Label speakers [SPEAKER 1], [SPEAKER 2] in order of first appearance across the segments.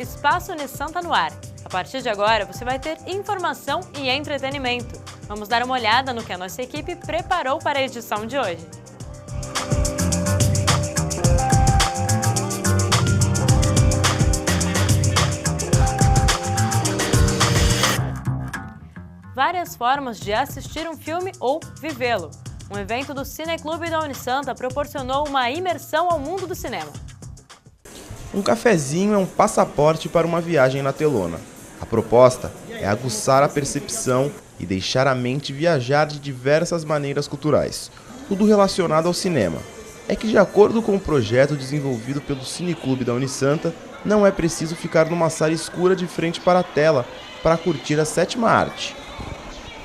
[SPEAKER 1] Espaço Unisanta tá no ar. A partir de agora, você vai ter informação e entretenimento. Vamos dar uma olhada no que a nossa equipe preparou para a edição de hoje. Várias formas de assistir um filme ou vivê-lo. Um evento do Cineclube da Unisanta proporcionou uma imersão ao mundo do cinema.
[SPEAKER 2] Um cafezinho é um passaporte para uma viagem na telona. A proposta é aguçar a percepção e deixar a mente viajar de diversas maneiras culturais, tudo relacionado ao cinema. É que, de acordo com o projeto desenvolvido pelo Cineclube da Unisanta, não é preciso ficar numa sala escura de frente para a tela para curtir a sétima arte.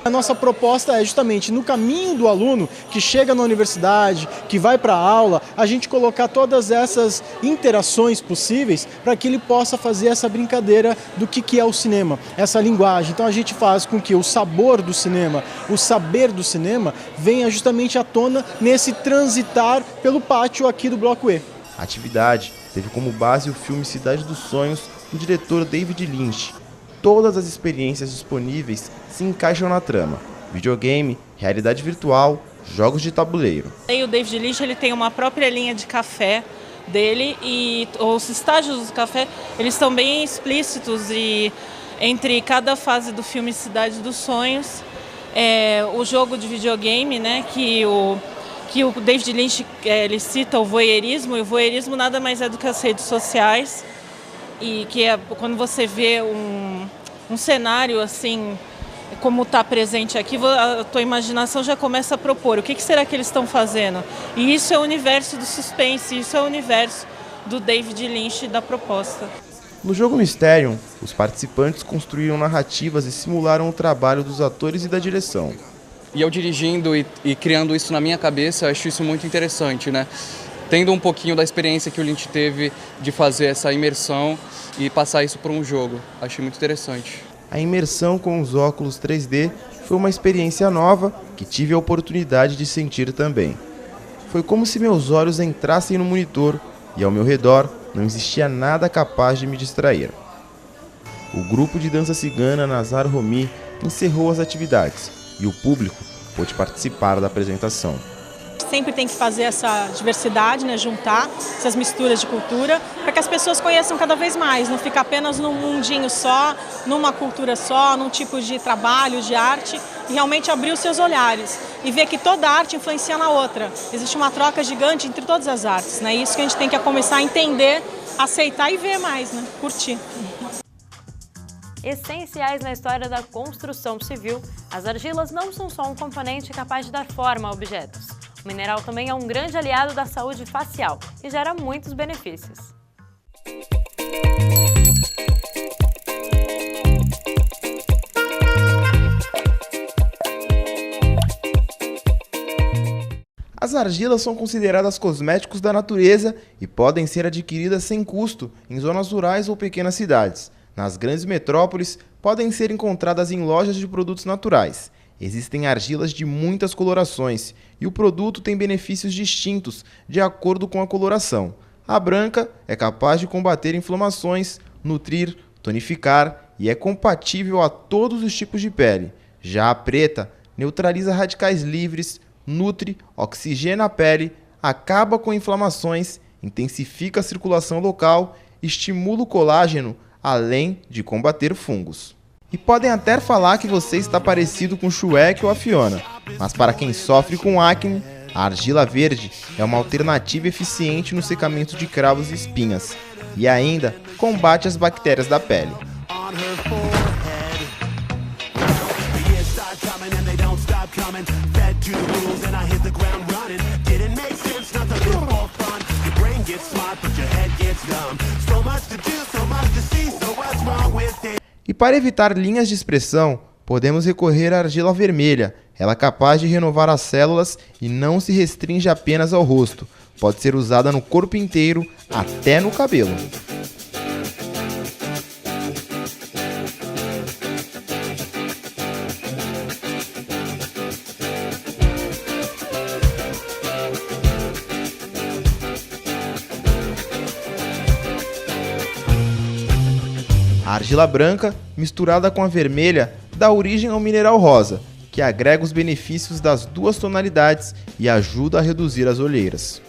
[SPEAKER 3] A nossa proposta é justamente no caminho do aluno que chega na universidade, que vai para a aula, a gente colocar todas essas interações possíveis para que ele possa fazer essa brincadeira do que é o cinema, essa linguagem. Então a gente faz com que o sabor do cinema, o saber do cinema venha justamente à tona nesse transitar pelo pátio aqui do Bloco E.
[SPEAKER 2] A atividade teve como base o filme Cidade dos Sonhos, do diretor David Lynch. Todas as experiências disponíveis se encaixam na trama: videogame, realidade virtual, jogos de tabuleiro.
[SPEAKER 4] O David Lynch ele tem uma própria linha de café dele e os estágios do café eles estão bem explícitos e entre cada fase do filme Cidade dos Sonhos, o jogo de videogame, né, que o David Lynch ele cita o voyeurismo, e o voyeurismo nada mais é do que as redes sociais. E que é quando você vê um cenário assim, como está presente aqui, a tua imaginação já começa a propor o que será que eles estão fazendo. E isso é o universo do suspense, isso é o universo do David Lynch da proposta.
[SPEAKER 2] No jogo Mysterium, os participantes construíram narrativas e simularam o trabalho dos atores e da direção.
[SPEAKER 5] E eu dirigindo e criando isso na minha cabeça, eu acho isso muito interessante, né? Tendo um pouquinho da experiência que o Lynch teve de fazer essa imersão e passar isso para um jogo. Achei muito interessante.
[SPEAKER 2] A imersão com os óculos 3D foi uma experiência nova que tive a oportunidade de sentir também. Foi como se meus olhos entrassem no monitor e ao meu redor não existia nada capaz de me distrair. O grupo de dança cigana Nazar Romi encerrou as atividades e o público pôde participar da apresentação.
[SPEAKER 6] Sempre tem que fazer essa diversidade, né, juntar essas misturas de cultura para que as pessoas conheçam cada vez mais, não ficar apenas num mundinho só, numa cultura só, num tipo de trabalho, de arte, e realmente abrir os seus olhares e ver que toda arte influencia na outra. Existe uma troca gigante entre todas as artes, né? Isso que a gente tem que começar a entender, aceitar e ver mais, né? Curtir.
[SPEAKER 1] Essenciais na história da construção civil, as argilas não são só um componente capaz de dar forma a objetos. O mineral também é um grande aliado da saúde facial e gera muitos benefícios.
[SPEAKER 2] As argilas são consideradas cosméticos da natureza e podem ser adquiridas sem custo em zonas rurais ou pequenas cidades. Nas grandes metrópoles, podem ser encontradas em lojas de produtos naturais. Existem argilas de muitas colorações e o produto tem benefícios distintos de acordo com a coloração. A branca é capaz de combater inflamações, nutrir, tonificar e é compatível a todos os tipos de pele. Já a preta neutraliza radicais livres, nutre, oxigena a pele, acaba com inflamações, intensifica a circulação local, estimula o colágeno, além de combater fungos. E podem até falar que você está parecido com o Shrek ou a Fiona, mas para quem sofre com acne, a argila verde é uma alternativa eficiente no secamento de cravos e espinhas, e ainda combate as bactérias da pele. E para evitar linhas de expressão, podemos recorrer à argila vermelha. Ela é capaz de renovar as células e não se restringe apenas ao rosto. Pode ser usada no corpo inteiro, até no cabelo. A argila branca, misturada com a vermelha, dá origem ao mineral rosa, que agrega os benefícios das duas tonalidades e ajuda a reduzir as olheiras.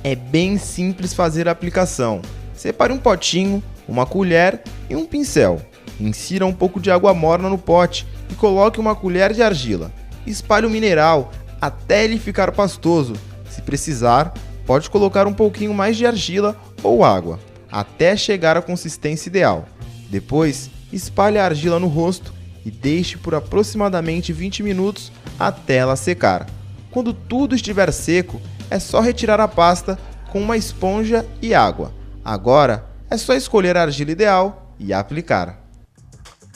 [SPEAKER 2] É bem simples fazer a aplicação. Separe um potinho, uma colher e um pincel. Insira um pouco de água morna no pote e coloque uma colher de argila. Espalhe o mineral até ele ficar pastoso. Se precisar, pode colocar um pouquinho mais de argila ou água, até chegar à consistência ideal. Depois, espalhe a argila no rosto e deixe por aproximadamente 20 minutos até ela secar. Quando tudo estiver seco, é só retirar a pasta com uma esponja e água. Agora, é só escolher a argila ideal e aplicar.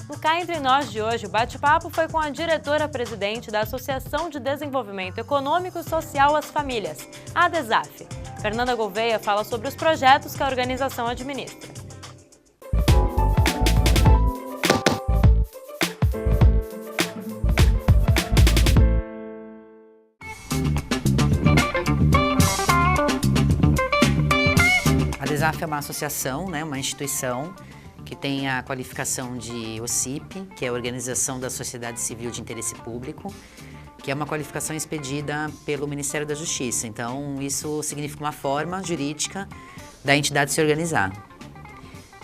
[SPEAKER 1] No Cá Entre Nós de hoje, o bate-papo foi com a diretora-presidente da Associação de Desenvolvimento Econômico e Social às Famílias, a ADESAF. Fernanda Gouveia fala sobre os projetos que a organização administra.
[SPEAKER 7] A ADESAF é uma associação, né, uma instituição que tem a qualificação de OCIP, que é a Organização da Sociedade Civil de Interesse Público, que é uma qualificação expedida pelo Ministério da Justiça. Então, isso significa uma forma jurídica da entidade se organizar.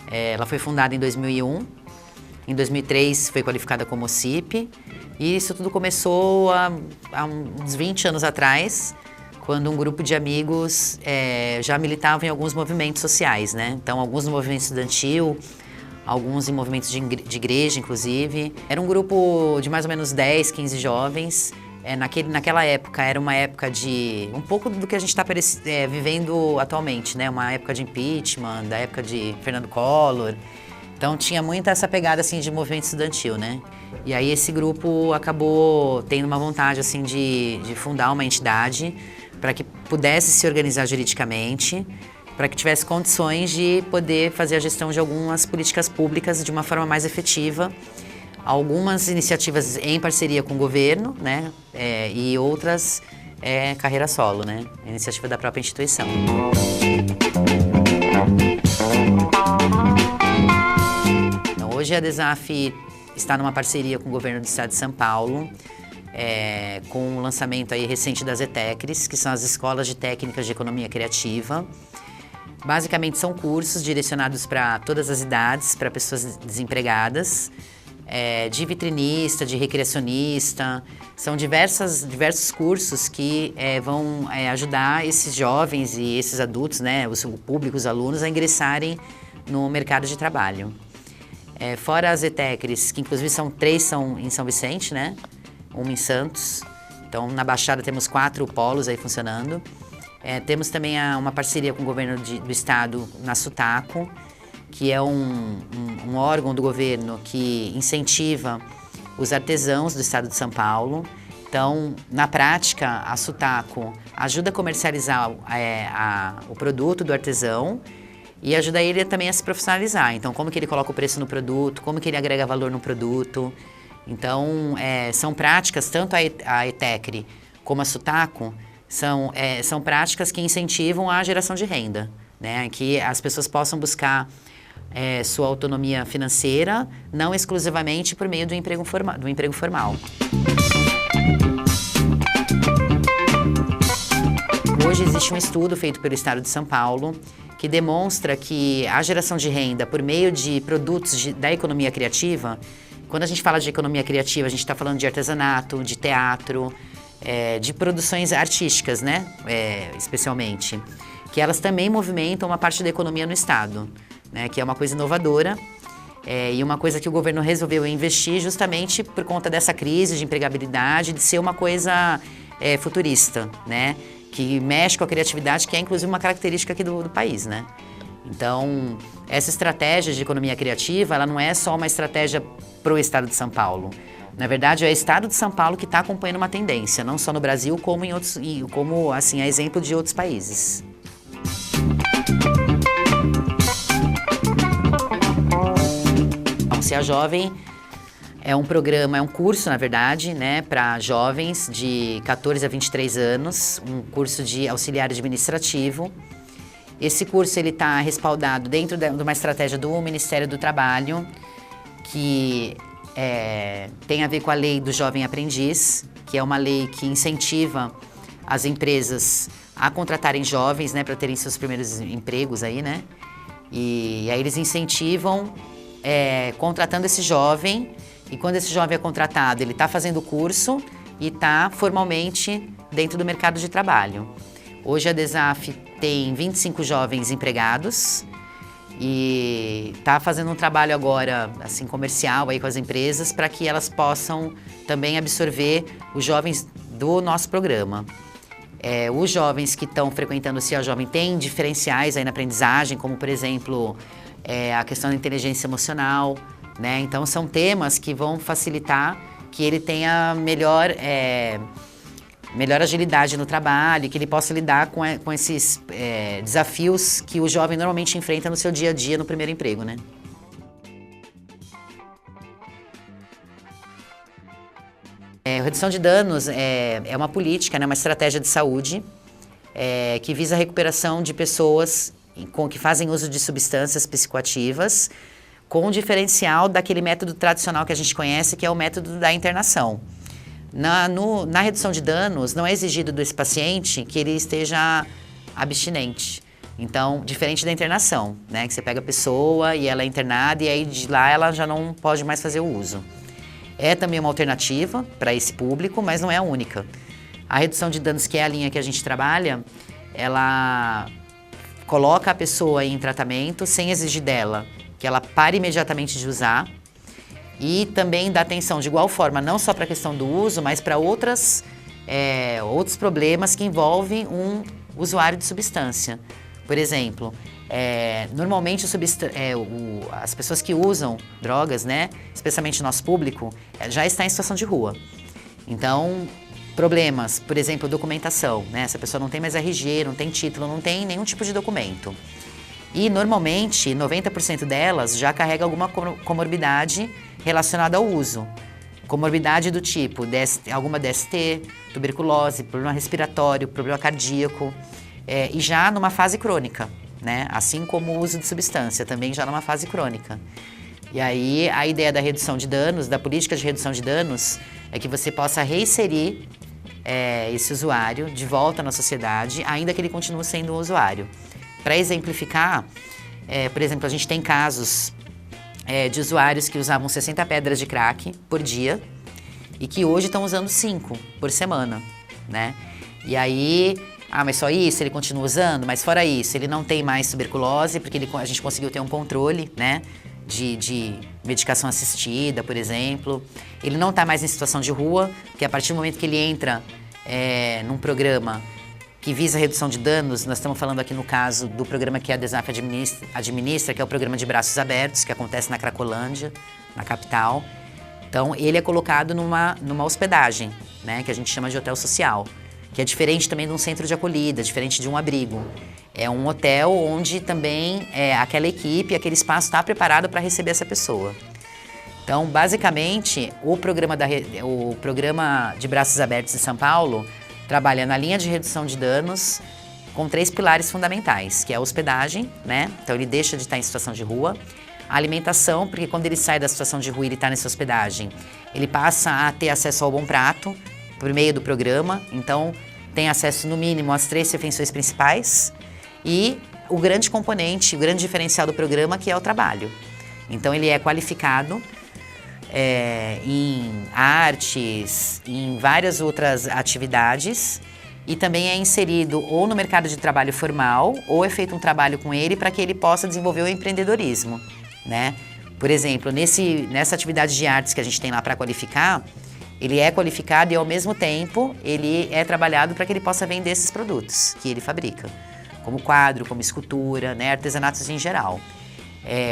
[SPEAKER 7] Ela foi fundada em 2001, em 2003 foi qualificada como OCIP, e isso tudo começou há uns 20 anos atrás, quando um grupo de amigos já militavam em alguns movimentos sociais, né? Então, alguns no movimento estudantil, alguns em movimentos de igreja, inclusive. Era um grupo de mais ou menos 10, 15 jovens. Naquela época, era uma época de um pouco do que a gente está vivendo atualmente, né? Uma época de impeachment, da época de Fernando Collor. Então, tinha muita essa pegada, assim, de movimento estudantil, né? E aí, esse grupo acabou tendo uma vontade, assim, de fundar uma entidade para que pudesse se organizar juridicamente, para que tivesse condições de poder fazer a gestão de algumas políticas públicas de uma forma mais efetiva, algumas iniciativas em parceria com o governo, né, e outras carreira solo, né, iniciativa da própria instituição. Então, hoje a ADESAF está numa parceria com o governo do estado de São Paulo, com o lançamento aí recente das ETECRES, que são as Escolas de Técnicas de Economia Criativa. Basicamente são cursos direcionados para todas as idades, para pessoas desempregadas, de vitrinista, de recreacionista. São diversos cursos que vão ajudar esses jovens e esses adultos, né, o público, os alunos, a ingressarem no mercado de trabalho. Fora as ETECRES, que inclusive são 3 em São Vicente, né, uma em Santos. Então, na Baixada temos 4 polos aí funcionando. Temos também uma parceria com o governo do estado na SUTACO, que é um órgão do governo que incentiva os artesãos do estado de São Paulo. Então, na prática, a SUTACO ajuda a comercializar o produto do artesão e ajuda ele também a se profissionalizar. Então, como que ele coloca o preço no produto, como que ele agrega valor no produto. Então, são práticas, tanto a ETECRE como a SUTACO, são práticas que incentivam a geração de renda, né? Que as pessoas possam buscar sua autonomia financeira, não exclusivamente por meio do emprego formal. Hoje existe um estudo feito pelo Estado de São Paulo que demonstra que a geração de renda por meio de produtos da economia criativa, quando a gente fala de economia criativa, a gente está falando de artesanato, de teatro, de produções artísticas, né, especialmente, que elas também movimentam uma parte da economia no estado, né, que é uma coisa inovadora e uma coisa que o governo resolveu investir justamente por conta dessa crise de empregabilidade, de ser uma coisa futurista, né, que mexe com a criatividade, que é inclusive uma característica aqui do país, né. Então, essa estratégia de economia criativa, ela não é só uma estratégia para o estado de São Paulo. Na verdade, é o estado de São Paulo que está acompanhando uma tendência, não só no Brasil, como em outros, como assim, a exemplo de outros países. Então, Se a Jovem é um programa, é um curso, na verdade, né, para jovens de 14 a 23 anos, um curso de auxiliar administrativo. Esse curso está respaldado dentro de uma estratégia do Ministério do Trabalho, que tem a ver com a lei do jovem aprendiz, que é uma lei que incentiva as empresas a contratarem jovens, né, para terem seus primeiros empregos aí, né? E aí eles incentivam contratando esse jovem, e quando esse jovem é contratado, ele está fazendo o curso e está formalmente dentro do mercado de trabalho. Hoje a Desaf tem 25 jovens empregados e está fazendo um trabalho agora assim, comercial aí com as empresas para que elas possam também absorver os jovens do nosso programa. Os jovens que estão frequentando o CIA Jovem têm diferenciais aí na aprendizagem, como por exemplo a questão da inteligência emocional, né? Então são temas que vão facilitar que ele tenha melhor agilidade no trabalho, que ele possa lidar com esses desafios que o jovem normalmente enfrenta no seu dia a dia no primeiro emprego, né? Redução de danos é uma política, né, uma estratégia de saúde que visa a recuperação de pessoas que fazem uso de substâncias psicoativas, com o diferencial daquele método tradicional que a gente conhece, que é o método da internação. Na redução de danos, não é exigido desse paciente que ele esteja abstinente. Então, diferente da internação, né, que você pega a pessoa e ela é internada e aí de lá ela já não pode mais fazer o uso. É também uma alternativa para esse público, mas não é a única. A redução de danos, que é a linha que a gente trabalha, ela coloca a pessoa em tratamento sem exigir dela que ela pare imediatamente de usar e também dá atenção de igual forma, não só para a questão do uso, mas para outros problemas que envolvem um usuário de substância. Por exemplo, normalmente as pessoas que usam drogas, né, especialmente o nosso público, já está em situação de rua. Então, problemas, por exemplo, documentação, né? Essa pessoa não tem mais RG, não tem título, não tem nenhum tipo de documento. E normalmente, 90% delas já carrega alguma comorbidade relacionada ao uso. Comorbidade do tipo alguma DST, tuberculose, problema respiratório, problema cardíaco, e já numa fase crônica, né? Assim como o uso de substância, também já numa fase crônica. E aí a ideia da redução de danos, da política de redução de danos, é que você possa reinserir esse usuário de volta na sociedade, ainda que ele continue sendo um usuário. Para exemplificar, por exemplo, a gente tem casos de usuários que usavam 60 pedras de crack por dia e que hoje estão usando 5 por semana, né? E aí, mas só isso? Ele continua usando? Mas fora isso, ele não tem mais tuberculose, porque a gente conseguiu ter um controle, né? De medicação assistida, por exemplo. Ele não está mais em situação de rua, porque a partir do momento que ele entra num programa que visa a redução de danos, nós estamos falando aqui no caso do programa que a Desaf administra, que é o programa de braços abertos, que acontece na Cracolândia, na capital. Então, ele é colocado numa hospedagem, né, que a gente chama de hotel social, que é diferente também de um centro de acolhida, diferente de um abrigo. É um hotel onde também aquela equipe, aquele espaço está preparado para receber essa pessoa. Então, basicamente, o programa de braços abertos de São Paulo trabalha na linha de redução de danos com 3 pilares fundamentais, que é a hospedagem, né? Então ele deixa de estar em situação de rua. A alimentação, porque quando ele sai da situação de rua e ele está nessa hospedagem, ele passa a ter acesso ao Bom Prato por meio do programa. Então tem acesso no mínimo às 3 refeições principais e o grande componente, o grande diferencial do programa, que é o trabalho. Então ele é qualificado em artes, em várias outras atividades e também é inserido ou no mercado de trabalho formal ou é feito um trabalho com ele para que ele possa desenvolver o empreendedorismo, né? Por exemplo, nessa atividade de artes que a gente tem lá para qualificar, ele é qualificado e ao mesmo tempo ele é trabalhado para que ele possa vender esses produtos que ele fabrica, como quadro, como escultura, né? Artesanatos em geral.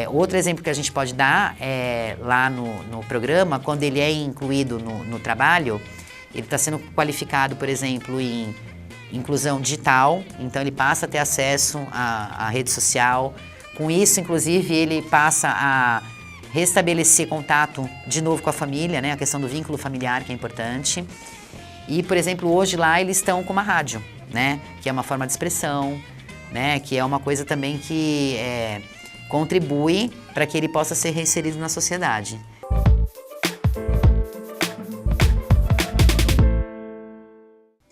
[SPEAKER 7] Outro exemplo que a gente pode dar é lá no programa, quando ele é incluído no trabalho, ele está sendo qualificado, por exemplo, em inclusão digital, então ele passa a ter acesso à rede social. Com isso, inclusive, ele passa a restabelecer contato de novo com a família, né? A questão do vínculo familiar, que é importante. E, por exemplo, hoje lá eles estão com uma rádio, né? Que é uma forma de expressão. né? Que é uma coisa também que contribui para que ele possa ser reinserido na sociedade.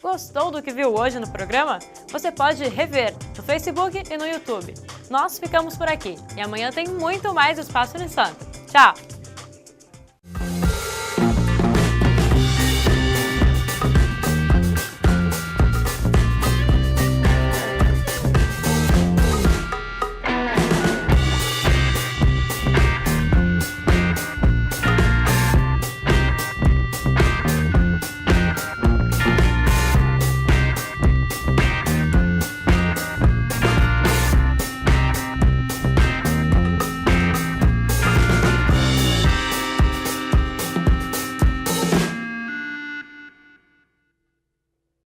[SPEAKER 1] Gostou do que viu hoje no programa? Você pode rever no Facebook e no YouTube. Nós ficamos por aqui e amanhã tem muito mais Espaço Unisanta. Tchau!